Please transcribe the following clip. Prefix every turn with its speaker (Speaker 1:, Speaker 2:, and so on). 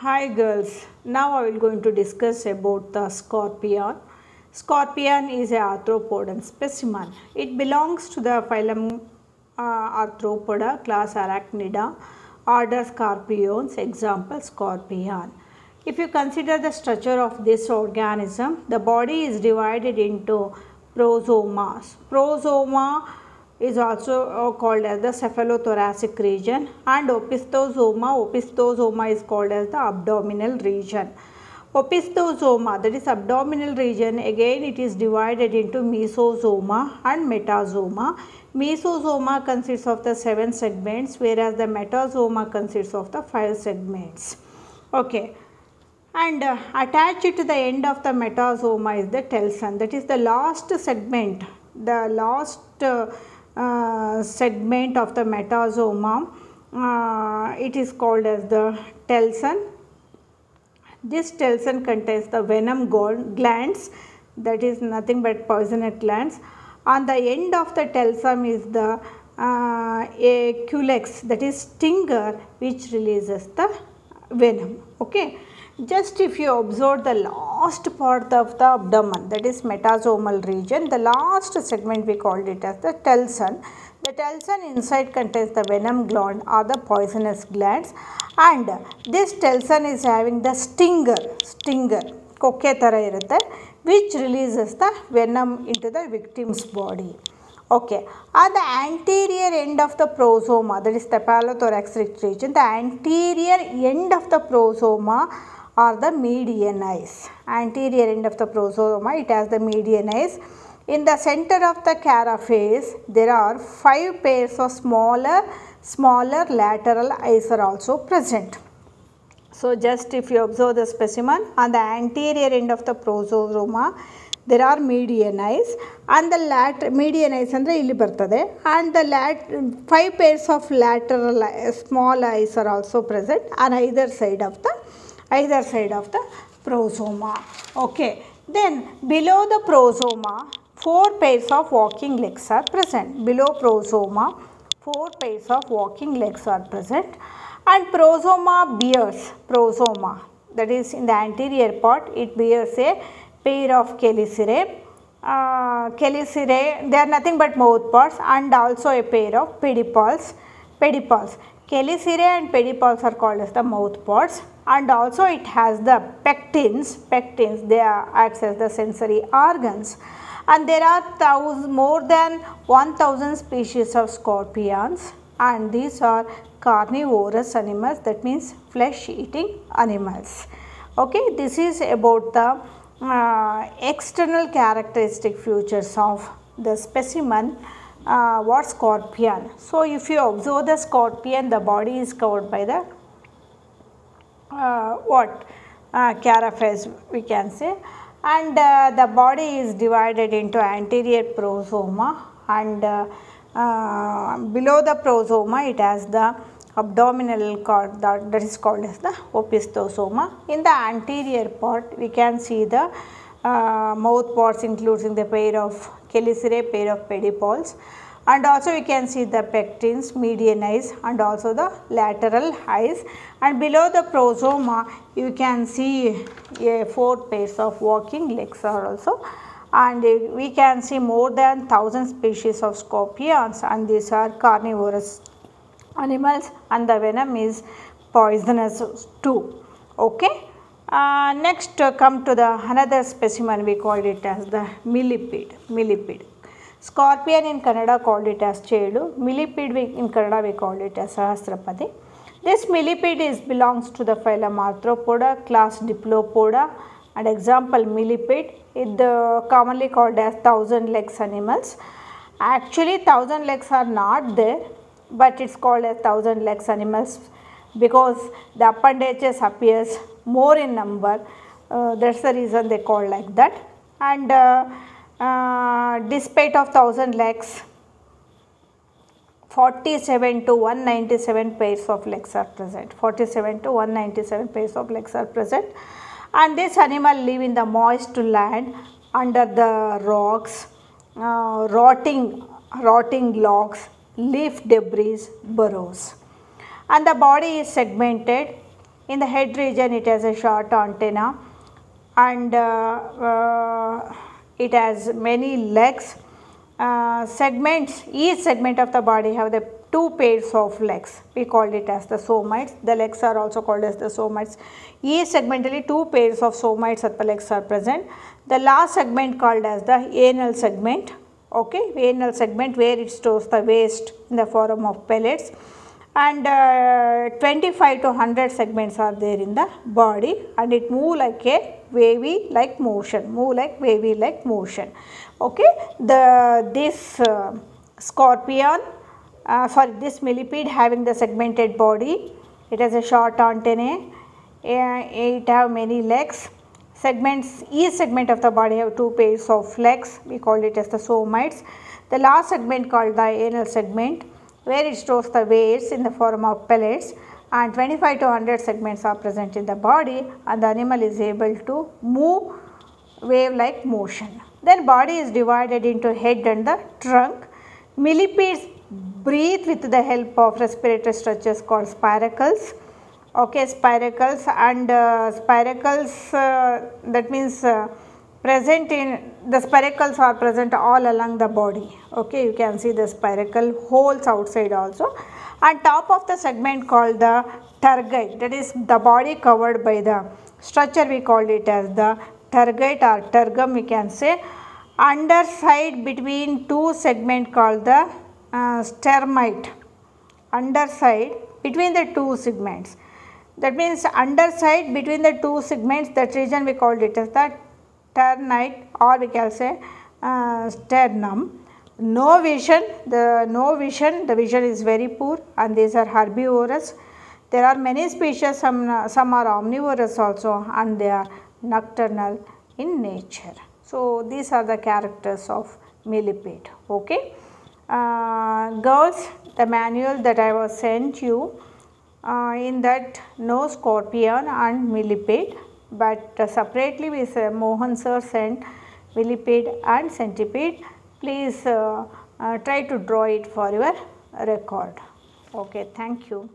Speaker 1: Hi girls, now I will going to discuss about the scorpion. Scorpion is a arthropod specimen. It belongs to the phylum Arthropoda, class Arachnida, order Scorpions, example scorpion. If you consider the structure of this organism, the body is divided into prosomas. Prosoma is also called as the cephalothoracic region, and opistosoma is called as the abdominal region. Opistosoma, that is abdominal region, again it is divided into mesosoma and metasoma. Mesosoma consists of the 7 segments, whereas the metasoma consists of the 5 segments. Okay. And attached to the end of the metasoma is the telson, that is the last segment, segment of the metasoma. It is called as the telson. This telson contains the venom glands, that is nothing but poisonous glands. On the end of the telson is the a culex, that is stinger, which releases the venom. Okay. Just if you observe the last part of the abdomen, that is metasomal region, the last segment we called it as the telson. The telson inside contains the venom gland or the poisonous glands, and this telson is having the stinger, kokke thara irutte, which releases the venom into the victim's body. Okay. At the anterior end of the prosoma, that is the cephalothoracic region, the anterior end of the prosoma are the median eyes. Anterior end of the prosoma, it has the median eyes. In the center of the carapace, there are 5 pairs of smaller lateral eyes are also present. So, just if you observe the specimen, on the anterior end of the prosoma, there are median eyes, and the median eyes andre illi bartade, and the 5 pairs of lateral small eyes are also present on either side of the prosoma. Okay. Then below the prosoma, 4 pairs of walking legs are present. Below prosoma, 4 pairs of walking legs are present, and prosoma bears, that is in the anterior part, it bears a pair of chelicerae. They are nothing but mouth parts, and also a pair of pedipalps. Chelicerae and pedipalps are called as the mouth parts, and also it has the pectins, they act as the sensory organs, and there are more than 1000 species of scorpions, and these are carnivorous animals, that means flesh eating animals. Okay, this is about the external characteristic features of the specimen scorpion. So, if you observe the scorpion, the body is covered by the carapace, we can say, and the body is divided into anterior prosoma, and below the prosoma it has the abdominal cord, that is called as the opistosoma. In the anterior part, we can see the mouth parts including the pair of chelicerae, pair of pedipalps, and also we can see the pectins, median eyes, and also the lateral eyes, and below the prosoma you can see 4 pairs of walking legs are also, and we can see more than 1000 species of scorpions, and these are carnivorous animals, and the venom is poisonous too. Okay. Next come to the another specimen, we called it as the millipede. Scorpion in Kannada called it as Chedu, millipede in Kannada we called it as Sahasrapadi. This millipede belongs to the phylum Arthropoda, class Diplopoda, and example millipede, it commonly called as 1000 legs animals. Actually 1000 legs are not there, but it is called as 1000 legs animals because the appendages appears more in number, that is the reason they call like that. And despite of 1000 legs, 47 to 197 pairs of legs are present. 47 to 197 pairs of legs are present, and this animal live in the moist land, under the rocks, rotting leaf debris, burrows. And the body is segmented In the head region it has a short antenna, and it has many legs. Segments, each segment of the body have the two pairs of legs. We call it as the somites. The legs are also called as the somites. Each segmentally two pairs of somites at the legs are present. The last segment called as the anal segment. Okay, anal segment, where it stores the waste in the form of pellets, and 25 to 100 segments are there in the body, and it move like a wavy like motion, Okay, this scorpion, this millipede having the segmented body, it has a short antennae, it have many legs. Segments, each segment of the body have two pairs of legs. We call it as the somites. The last segment called the anal segment, where it stores the waste in the form of pellets, and 25 to 100 segments are present in the body, and the animal is able to move wave like motion. Then body is divided into head and the trunk. Millipedes breathe with the help of respiratory structures called spiracles. Okay, spiracles, and spiracles, that means present in the spiracles are present all along the body. Okay, you can see the spiracle holes outside also. And top of the segment called the tergite, that is the body covered by the structure, we call it as the tergite or tergum, we can say. Underside between two segment called the stermite. Underside between the two segments, that means underside between the two segments, that region we called it as the sternite, or we can say sternum. No vision, the vision is very poor, and these are herbivorous. There are many species, some are omnivorous also, and they are nocturnal in nature. So these are the characters of millipede. Okay, girls, the manual that I was sent you, in that no scorpion and millipede, but separately we say Mohan sir sent millipede and centipede. Please try to draw it for your record. Okay, thank you.